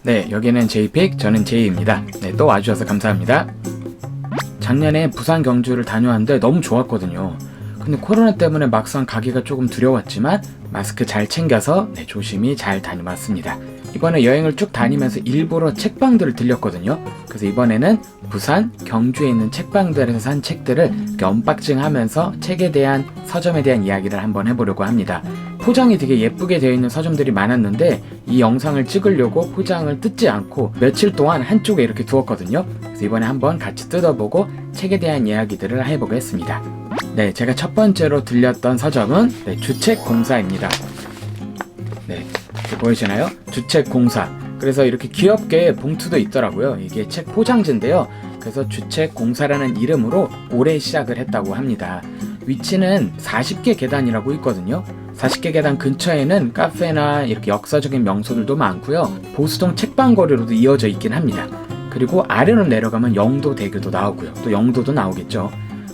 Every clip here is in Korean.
네, 여기는 제이픽, 저는 제이입니다. 네, 또 와주셔서 감사합니다. 작년에 부산 경주를 다녀왔는데 너무 좋았거든요. 근데 코로나 때문에 막상 가기가 조금 두려웠지만 마스크 잘 챙겨서 조심히 잘 다녀왔습니다. 이번에 여행을 쭉 다니면서 일부러 책방들을 들렸거든요. 그래서 이번에는 부산, 경주에 있는 책방들에서 산 책들을 이렇게 언박싱하면서 책에 대한, 서점에 대한 이야기를 한번 해보려고 합니다. 포장이 되게 예쁘게 되어 있는 서점들이 많았는데 이 영상을 찍으려고 포장을 뜯지 않고 며칠 동안 한쪽에 이렇게 두었거든요. 그래서 이번에 한번 같이 뜯어보고 책에 대한 이야기들을 해보겠습니다. 네, 제가 첫 번째로 들렸던 서점은 주책공사입니다. 네, 보이시나요? 주책공사. 그래서 이렇게 귀엽게 봉투도 있더라고요. 이게 책 포장지인데요. 그래서 주책공사라는 이름으로 올해 시작을 했다고 합니다. 위치는 40개 계단이라고 있거든요. 40개 계단 근처에는 카페나 이렇게 역사적인 명소들도 많고요. 보수동 책방거리로도 이어져 있긴 합니다. 그리고 아래로 내려가면 영도대교도 나오고요. 또 영도도 나오겠죠.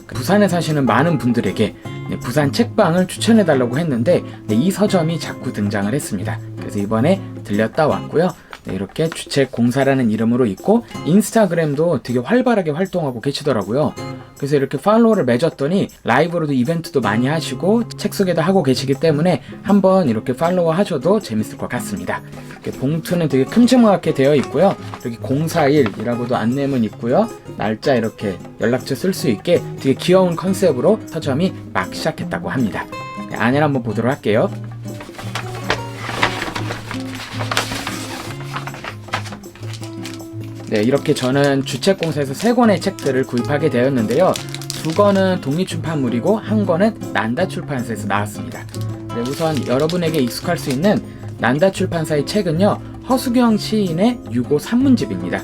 부산에 사시는 많은 분들에게 부산 책방을 추천해달라고 했는데 이 서점이 자꾸 등장을 했습니다. 그래서 이번에 들렸다 왔고요. 이렇게 주책공사라는 이름으로 있고 인스타그램도 되게 활발하게 활동하고 계시더라고요. 그래서 이렇게 팔로워를 맺었더니 라이브로도 이벤트도 많이 하시고 책 소개도 하고 계시기 때문에 한번 이렇게 팔로워 하셔도 재밌을 것 같습니다. 봉투는 되게 큼지막하게 되어 있고요. 여기 041이라고도 안내문 있고요. 날짜 이렇게 연락처 쓸 수 있게 되게 귀여운 컨셉으로 서점이 막 시작했다고 합니다. 안을 한번 보도록 할게요. 네, 이렇게 저는 주책공사에서 3권의 책들을 구입하게 되었는데요. 2권은 독립출판물이고 1권은 난다출판사에서 나왔습니다. 네, 우선 여러분에게 익숙할 수 있는 난다출판사의 책은요, 허수경 시인의 유고 산문집입니다.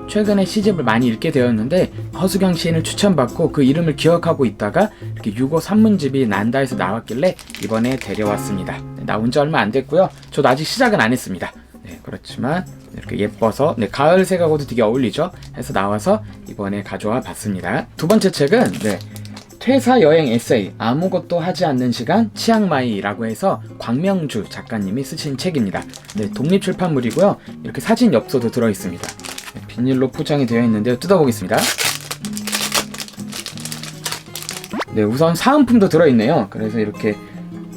최근에 시집을 많이 읽게 되었는데 허수경 시인을 추천받고 그 이름을 기억하고 있다가 이렇게 유고 산문집이 난다에서 나왔길래 이번에 데려왔습니다. 네, 나온 지 얼마 안 됐고요. 저도 아직 시작은 안 했습니다. 네, 그렇지만 이렇게 예뻐서 가을색하고도 되게 어울리죠? 해서 나와서 이번에 가져와 봤습니다. 두 번째 책은 퇴사 여행 에세이 아무것도 하지 않는 시간 치앙마이라고 해서 광명주 작가님이 쓰신 책입니다. 네, 독립출판물이고요. 이렇게 사진 엽서도 들어있습니다. 네, 비닐로 포장이 되어 있는데요. 뜯어보겠습니다. 네, 우선 사은품도 들어있네요. 그래서 이렇게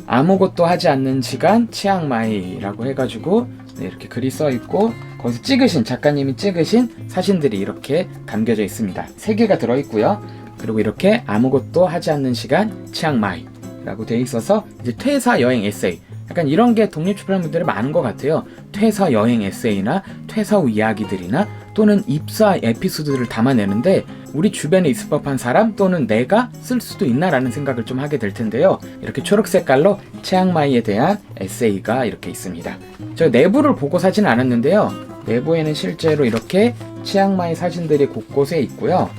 아무것도 하지 않는 시간 치앙마이라고 해가지고 이렇게 글이 써있고 거기서 작가님이 찍으신 사진들이 이렇게 담겨져 있습니다. 3개가 들어있고요. 그리고 이렇게 아무것도 하지 않는 시간 치앙마이라고 되어 있어서 이제 퇴사 여행 에세이, 약간 이런 게 독립출판물들이 많은 것 같아요. 퇴사 여행 에세이나 퇴사 후 이야기들이나 또는 입사 에피소드를 담아내는데 우리 주변에 있을 법한 사람 또는 내가 쓸 수도 있나라는 생각을 좀 하게 될 텐데요. 이렇게 초록 색깔로 치앙마이에 대한 에세이가 이렇게 있습니다. 제가 내부를 보고 사진 않았는데요. 내부에는 실제로 이렇게 치앙마이 사진들이 곳곳에 있고요.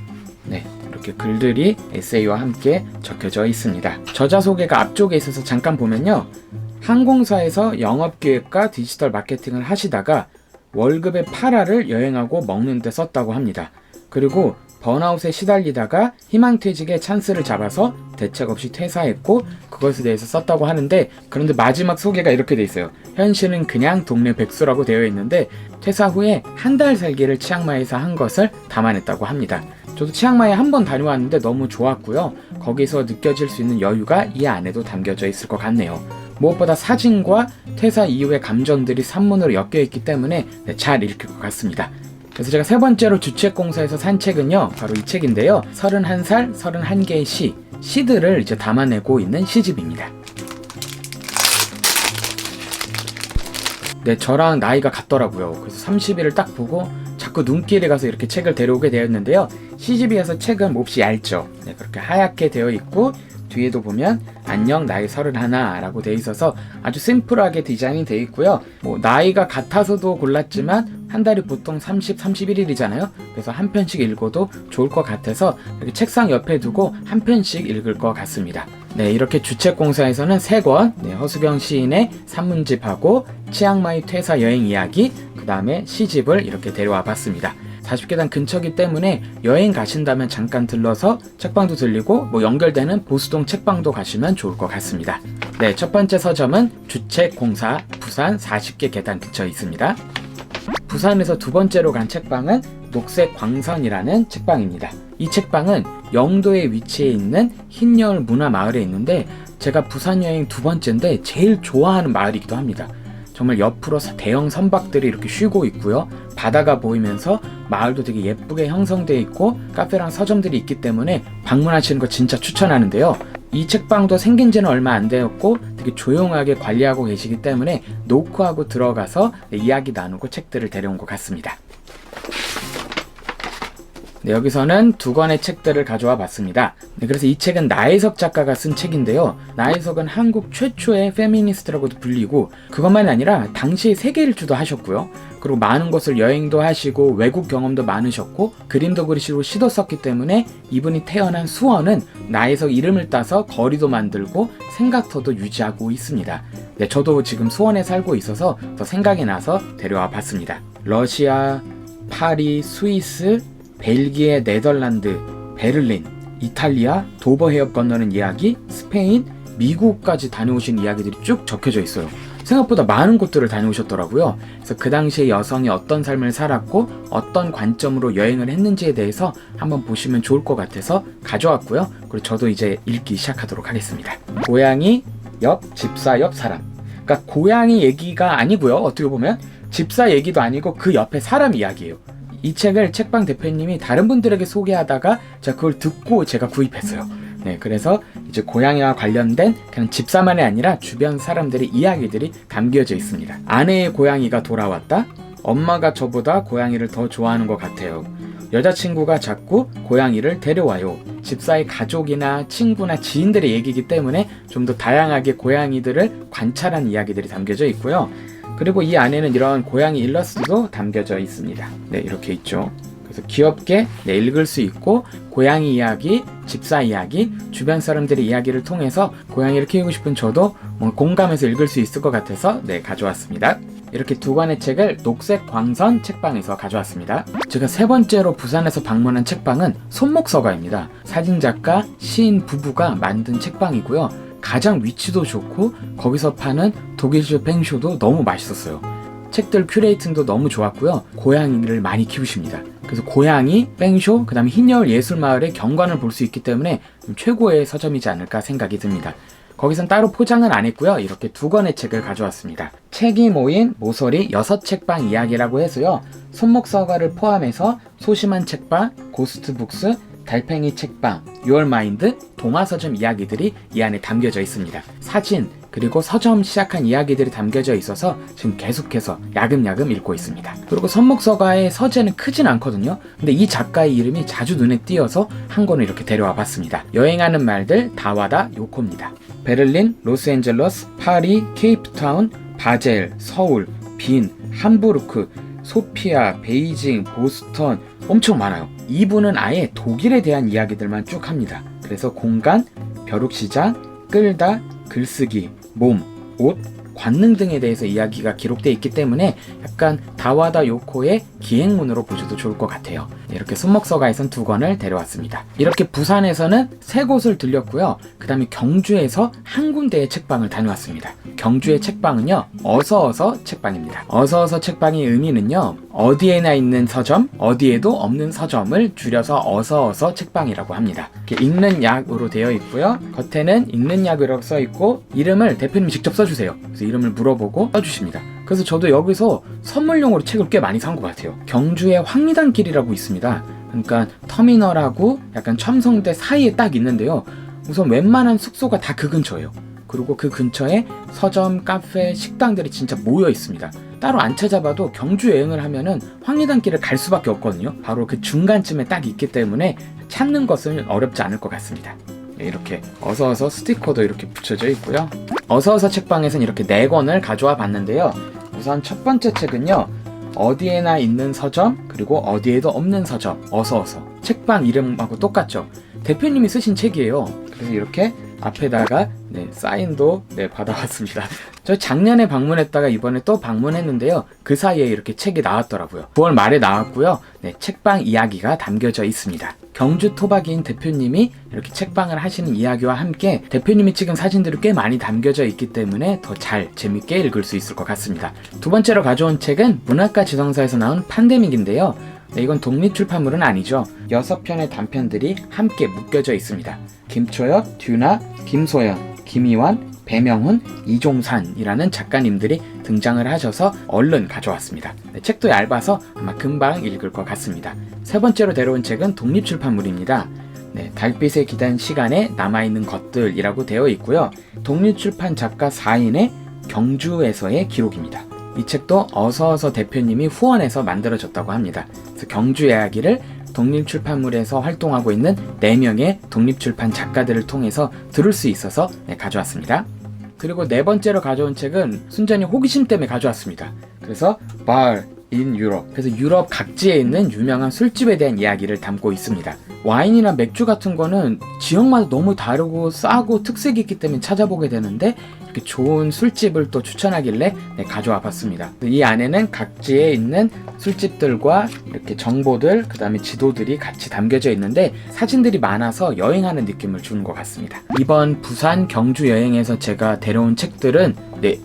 네, 이렇게 글들이 에세이와 함께 적혀져 있습니다. 저자 소개가 앞쪽에 있어서 잠깐 보면요. 항공사에서 영업기획과 디지털 마케팅을 하시다가 월급의 8화를 여행하고 먹는 데 썼다고 합니다. 그리고 번아웃에 시달리다가 희망퇴직의 찬스를 잡아서 대책 없이 퇴사했고 그것에 대해서 썼다고 하는데, 그런데 마지막 소개가 이렇게 돼 있어요. 현실은 그냥 동네 백수라고 되어 있는데 퇴사 후에 한 달 살기를 치앙마이에서 한 것을 담아냈다고 합니다. 저도 치앙마이에 한번 다녀왔는데 너무 좋았고요. 거기서 느껴질 수 있는 여유가 이 안에도 담겨져 있을 것 같네요. 무엇보다 사진과 퇴사 이후의 감정들이 산문으로 엮여있기 때문에 잘 읽힐 것 같습니다. 그래서 제가 3번째로 주책공사에서 산 책은요, 바로 이 책인데요. 31살 31개의 시들을 이제 담아내고 있는 시집입니다. 네, 저랑 나이가 같더라고요. 그래서 30일을 딱 보고 자꾸 눈길에 가서 이렇게 책을 데려오게 되었는데요. 시집이어서 책은 몹시 얇죠. 네, 그렇게 하얗게 되어 있고 뒤에도 보면 안녕 나이 31라고 되어 있어서 아주 심플하게 디자인이 되어 있고요. 나이가 같아서도 골랐지만 한 달이 보통 30, 31일이잖아요. 그래서 한 편씩 읽어도 좋을 것 같아서 이렇게 책상 옆에 두고 한 편씩 읽을 것 같습니다. 네, 이렇게 주책공사에서는 3권, 허수경 시인의 산문집하고 치앙마이 퇴사 여행 이야기, 그 다음에 시집을 이렇게 데려와 봤습니다. 40계단 근처기 때문에 여행 가신다면 잠깐 들러서 책방도 들리고 연결되는 보수동 책방도 가시면 좋을 것 같습니다. 네, 첫 번째 서점은 주책공사 부산 40개 계단 근처에 있습니다. 부산에서 두 번째로 간 책방은 녹색 광선이라는 책방입니다. 이 책방은 영도에 위치해 있는 흰여울 문화마을에 있는데 제가 부산 여행 두 번째인데 제일 좋아하는 마을이기도 합니다. 정말 옆으로 대형 선박들이 이렇게 쉬고 있고요. 바다가 보이면서 마을도 되게 예쁘게 형성되어 있고 카페랑 서점들이 있기 때문에 방문하시는 거 진짜 추천하는데요. 이 책방도 생긴 지는 얼마 안 되었고 되게 조용하게 관리하고 계시기 때문에 노크하고 들어가서 이야기 나누고 책들을 데려온 것 같습니다. 네, 여기서는 두 권의 책들을 가져와 봤습니다. 네, 그래서 이 책은 나혜석 작가가 쓴 책인데요. 나혜석은 한국 최초의 페미니스트라고도 불리고 그것만이 아니라 당시에 세계 일주도 하셨고요. 그리고 많은 곳을 여행도 하시고 외국 경험도 많으셨고 그림도 그리시고 시도 썼기 때문에 이분이 태어난 수원은 나혜석 이름을 따서 거리도 만들고 생각터도 유지하고 있습니다. 네, 저도 지금 수원에 살고 있어서 더 생각이 나서 데려와 봤습니다. 러시아, 파리, 스위스, 벨기에, 네덜란드, 베를린, 이탈리아, 도버 해협 건너는 이야기, 스페인, 미국까지 다녀오신 이야기들이 쭉 적혀져 있어요. 생각보다 많은 곳들을 다녀오셨더라고요. 그래서 그 당시에 여성이 어떤 삶을 살았고 어떤 관점으로 여행을 했는지에 대해서 한번 보시면 좋을 것 같아서 가져왔고요. 그리고 저도 이제 읽기 시작하도록 하겠습니다. 고양이 옆 집사 옆 사람. 그러니까 고양이 얘기가 아니고요. 어떻게 보면 집사 얘기도 아니고 그 옆에 사람 이야기예요. 이 책을 책방 대표님이 다른 분들에게 소개하다가 제가 그걸 듣고 제가 구입했어요. 네, 그래서 이제 고양이와 관련된 그냥 집사만이 아니라 주변 사람들의 이야기들이 담겨져 있습니다. 아내의 고양이가 돌아왔다. 엄마가 저보다 고양이를 더 좋아하는 것 같아요. 여자친구가 자꾸 고양이를 데려와요. 집사의 가족이나 친구나 지인들의 얘기이기 때문에 좀 더 다양하게 고양이들을 관찰한 이야기들이 담겨져 있고요. 그리고 이 안에는 이런 고양이 일러스트도 담겨져 있습니다. 네, 이렇게 있죠. 그래서 귀엽게 읽을 수 있고 고양이 이야기, 집사 이야기, 주변 사람들의 이야기를 통해서 고양이를 키우고 싶은 저도 공감해서 읽을 수 있을 것 같아서 가져왔습니다. 이렇게 두 권의 책을 녹색 광선 책방에서 가져왔습니다. 제가 세 번째로 부산에서 방문한 책방은 손목서가입니다. 사진작가, 시인 부부가 만든 책방이고요. 가장 위치도 좋고 거기서 파는 독일식 뱅쇼도 너무 맛있었어요. 책들 큐레이팅도 너무 좋았고요. 고양이를 많이 키우십니다. 그래서 고양이, 뱅쇼, 그 다음에 흰여울 예술마을의 경관을 볼 수 있기 때문에 최고의 서점이지 않을까 생각이 듭니다. 거기선 따로 포장은 안 했고요. 이렇게 두 권의 책을 가져왔습니다. 책이 모인 모서리 6책방 이야기라고 해서요. 손목서가를 포함해서 소심한 책방, 고스트북스, 달팽이 책방, 유얼마인드, 동화서점 이야기들이 이 안에 담겨져 있습니다. 사진, 그리고 서점 시작한 이야기들이 담겨져 있어서 지금 계속해서 야금야금 읽고 있습니다. 그리고 손목서가의 서재는 크진 않거든요. 근데 이 작가의 이름이 자주 눈에 띄어서 한 권을 이렇게 데려와 봤습니다. 여행하는 말들 다와다 요코입니다. 베를린, 로스앤젤러스, 파리, 케이프타운, 바젤, 서울, 빈, 함부르크, 소피아, 베이징, 보스턴 엄청 많아요. 이분은 아예 독일에 대한 이야기들만 쭉 합니다. 그래서 공간, 벼룩시장, 끌다, 글쓰기, 몸, 옷, 관능 등에 대해서 이야기가 기록되어 있기 때문에 약간 다와다 요코의 기행문으로 보셔도 좋을 것 같아요. 이렇게 손목서가에선 두 권을 데려왔습니다. 이렇게 부산에서는 세 곳을 들렸고요. 그 다음에 경주에서 한 군데의 책방을 다녀왔습니다. 경주의 책방은요, 어서어서 책방입니다. 어서어서 책방의 의미는요, 어디에나 있는 서점, 어디에도 없는 서점을 줄여서 어서어서 책방이라고 합니다. 이렇게 읽는 약으로 되어 있고요. 겉에는 읽는 약이라고 써 있고 이름을 대표님이 직접 써주세요. 그래서 이름을 물어보고 써주십니다. 그래서 저도 여기서 선물용으로 책을 꽤 많이 산 것 같아요. 경주에 황리단길이라고 있습니다. 그러니까 터미널하고 약간 첨성대 사이에 딱 있는데요. 우선 웬만한 숙소가 다 그 근처예요. 그리고 그 근처에 서점, 카페, 식당들이 진짜 모여 있습니다. 따로 안 찾아봐도 경주 여행을 하면은 황리단길을 갈 수밖에 없거든요. 바로 그 중간쯤에 딱 있기 때문에 찾는 것은 어렵지 않을 것 같습니다. 이렇게 어서어서 스티커도 이렇게 붙여져 있고요. 어서어서 책방에서는 이렇게 4권을 가져와 봤는데요. 우선 첫 번째 책은요, 어디에나 있는 서점, 그리고 어디에도 없는 서점, 어서어서. 책방 이름하고 똑같죠. 대표님이 쓰신 책이에요. 그래서 이렇게 앞에다가 사인도 받아왔습니다. 저 작년에 방문했다가 이번에 또 방문했는데요. 그 사이에 이렇게 책이 나왔더라고요. 9월 말에 나왔고요. 네, 책방 이야기가 담겨져 있습니다. 경주 토박이인 대표님이 이렇게 책방을 하시는 이야기와 함께 대표님이 찍은 사진들이 꽤 많이 담겨져 있기 때문에 더 잘 재밌게 읽을 수 있을 것 같습니다. 두 번째로 가져온 책은 문학과 지성사에서 나온 팬데믹인데요. 네, 이건 독립출판물은 아니죠. 6편의 단편들이 함께 묶여져 있습니다. 김초엽, 듀나, 김소연, 김희완, 배명훈, 이종산이라는 작가님들이 등장을 하셔서 얼른 가져왔습니다. 네, 책도 얇아서 아마 금방 읽을 것 같습니다. 세 번째로 데려온 책은 독립출판물입니다. 네, 달빛에 기단 시간에 남아있는 것들이라고 되어 있고요. 독립출판 작가 4인의 경주에서의 기록입니다. 이 책도 어서어서 대표님이 후원해서 만들어졌다고 합니다. 그래서 경주 이야기를 독립출판물에서 활동하고 있는 4명의 독립출판 작가들을 통해서 들을 수 있어서 가져왔습니다. 그리고 네 번째로 가져온 책은 순전히 호기심 때문에 가져왔습니다. 그래서 Bar in Europe, 그래서 유럽 각지에 있는 유명한 술집에 대한 이야기를 담고 있습니다. 와인이나 맥주 같은 거는 지역마다 너무 다르고 싸고 특색이 있기 때문에 찾아보게 되는데 이렇게 좋은 술집을 또 추천하길래 가져와 봤습니다. 이 안에는 각지에 있는 술집들과 이렇게 정보들, 그 다음에 지도들이 같이 담겨져 있는데 사진들이 많아서 여행하는 느낌을 주는 것 같습니다. 이번 부산 경주 여행에서 제가 데려온 책들은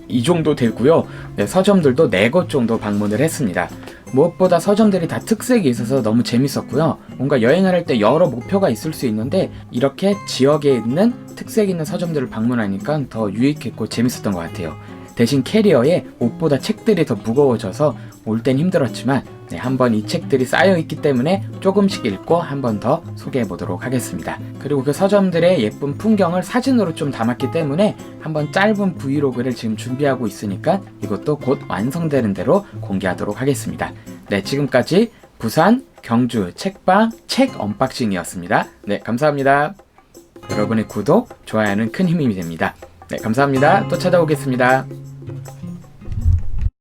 이 정도 되고요. 서점들도 4곳 정도 방문을 했습니다. 무엇보다 서점들이 다 특색이 있어서 너무 재밌었고요. 뭔가 여행을 할 때 여러 목표가 있을 수 있는데 이렇게 지역에 있는 특색 있는 서점들을 방문하니까 더 유익했고 재밌었던 것 같아요. 대신 캐리어에 옷보다 책들이 더 무거워져서 올 땐 힘들었지만 한번 이 책들이 쌓여있기 때문에 조금씩 읽고 한 번 더 소개해 보도록 하겠습니다. 그리고 그 서점들의 예쁜 풍경을 사진으로 좀 담았기 때문에 한번 짧은 브이로그를 지금 준비하고 있으니까 이것도 곧 완성되는 대로 공개하도록 하겠습니다. 네, 지금까지 부산 경주 책방 책 언박싱이었습니다. 네, 감사합니다. 여러분의 구독, 좋아요는 큰 힘이 됩니다. 네, 감사합니다. 또 찾아오겠습니다.